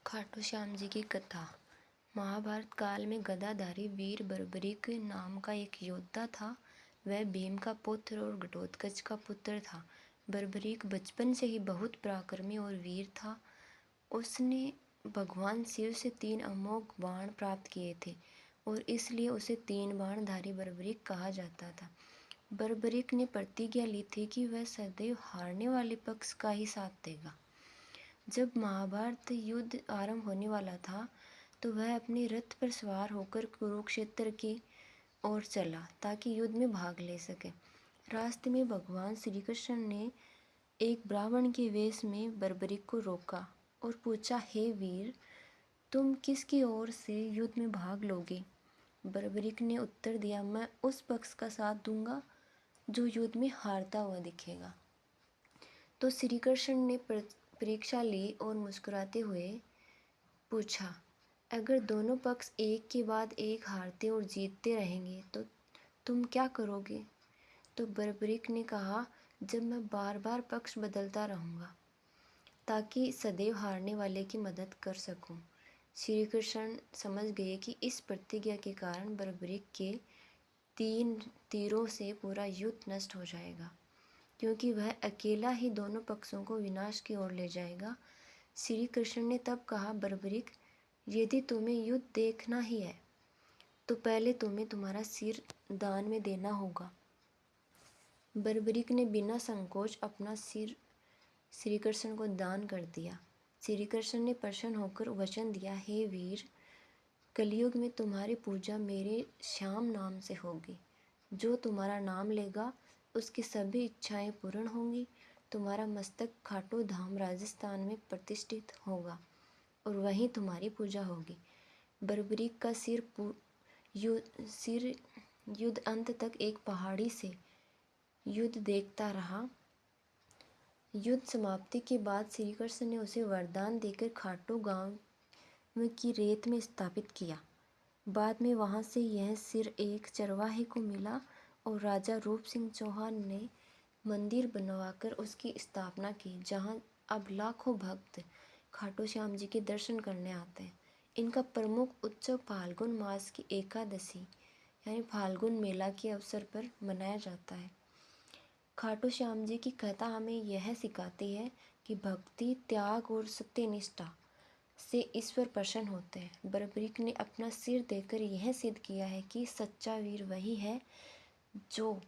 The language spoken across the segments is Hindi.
खाटू श्याम जी की कथा। महाभारत काल में गदाधारी वीर बर्बरीक नाम का एक योद्धा था। वह भीम का पुत्र और घटोत्कच का पुत्र था। बर्बरीक बचपन से ही बहुत पराक्रमी और वीर था। उसने भगवान शिव से 3 अमोघ बाण प्राप्त किए थे और इसलिए उसे 3 बाणधारी बर्बरीक कहा जाता था। बर्बरीक ने प्रतिज्ञा ली थी कि वह सदैव हारने वाले पक्ष का ही साथ देगा। जब महाभारत युद्ध आरंभ होने वाला था तो वह अपने रथ पर सवार होकर कुरुक्षेत्र की ओर चला ताकि युद्ध में भाग ले सके। रास्ते में भगवान श्री कृष्ण ने एक ब्राह्मण के वेश में बर्बरीक को रोका और पूछा, हे वीर, तुम किसकी ओर से युद्ध में भाग लोगे? बर्बरीक ने उत्तर दिया, मैं उस पक्ष का साथ दूंगा जो युद्ध में हारता हुआ दिखेगा। तो श्री कृष्ण ने परीक्षा ली और मुस्कुराते हुए पूछा, अगर दोनों पक्ष एक के बाद एक हारते और जीतते रहेंगे तो तुम क्या करोगे? तो बर्बरीक ने कहा, जब मैं बार बार पक्ष बदलता रहूँगा ताकि सदैव हारने वाले की मदद कर सकूं। श्री कृष्ण समझ गए कि इस प्रतिज्ञा के कारण बर्बरीक के 3 तीरों से पूरा युद्ध नष्ट हो जाएगा, क्योंकि वह अकेला ही दोनों पक्षों को विनाश की ओर ले जाएगा। श्री कृष्ण ने तब कहा, बर्बरीक, यदि तुम्हें युद्ध देखना ही है तो पहले तुम्हें तुम्हारा सिर दान में देना होगा। बर्बरीक ने बिना संकोच अपना सिर श्री कृष्ण को दान कर दिया। श्री कृष्ण ने प्रसन्न होकर वचन दिया, हे वीर, कलयुग में तुम्हारी पूजा मेरे श्याम नाम से होगी। जो तुम्हारा नाम लेगा उसकी सभी इच्छाएं पूर्ण होंगी। तुम्हारा मस्तक खाटू धाम राजस्थान में प्रतिष्ठित होगा और वहीं तुम्हारी पूजा होगी। बर्बरीक का सिर युद्ध अंत तक एक पहाड़ी से युद्ध देखता रहा। युद्ध समाप्ति के बाद श्री कृष्ण ने उसे वरदान देकर खाटू गांव की रेत में स्थापित किया। बाद में वहां से यह सिर एक चरवाहे को मिला और राजा रूप सिंह चौहान ने मंदिर बनवाकर उसकी स्थापना की, जहां अब लाखों भक्त खाटू श्याम जी के दर्शन करने आते हैं। इनका प्रमुख उत्सव फाल्गुन मास की एकादशी यानी फाल्गुन मेला के अवसर पर मनाया जाता है। खाटू श्याम जी की कथा हमें यह सिखाती है कि भक्ति, त्याग और सत्यनिष्ठा से ईश्वर प्रसन्न होते हैं। बर्बरीक ने अपना सिर देकर यह सिद्ध किया है कि सच्चा वीर वही है जो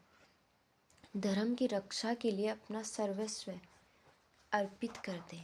धर्म की रक्षा के लिए अपना सर्वस्व अर्पित कर दे।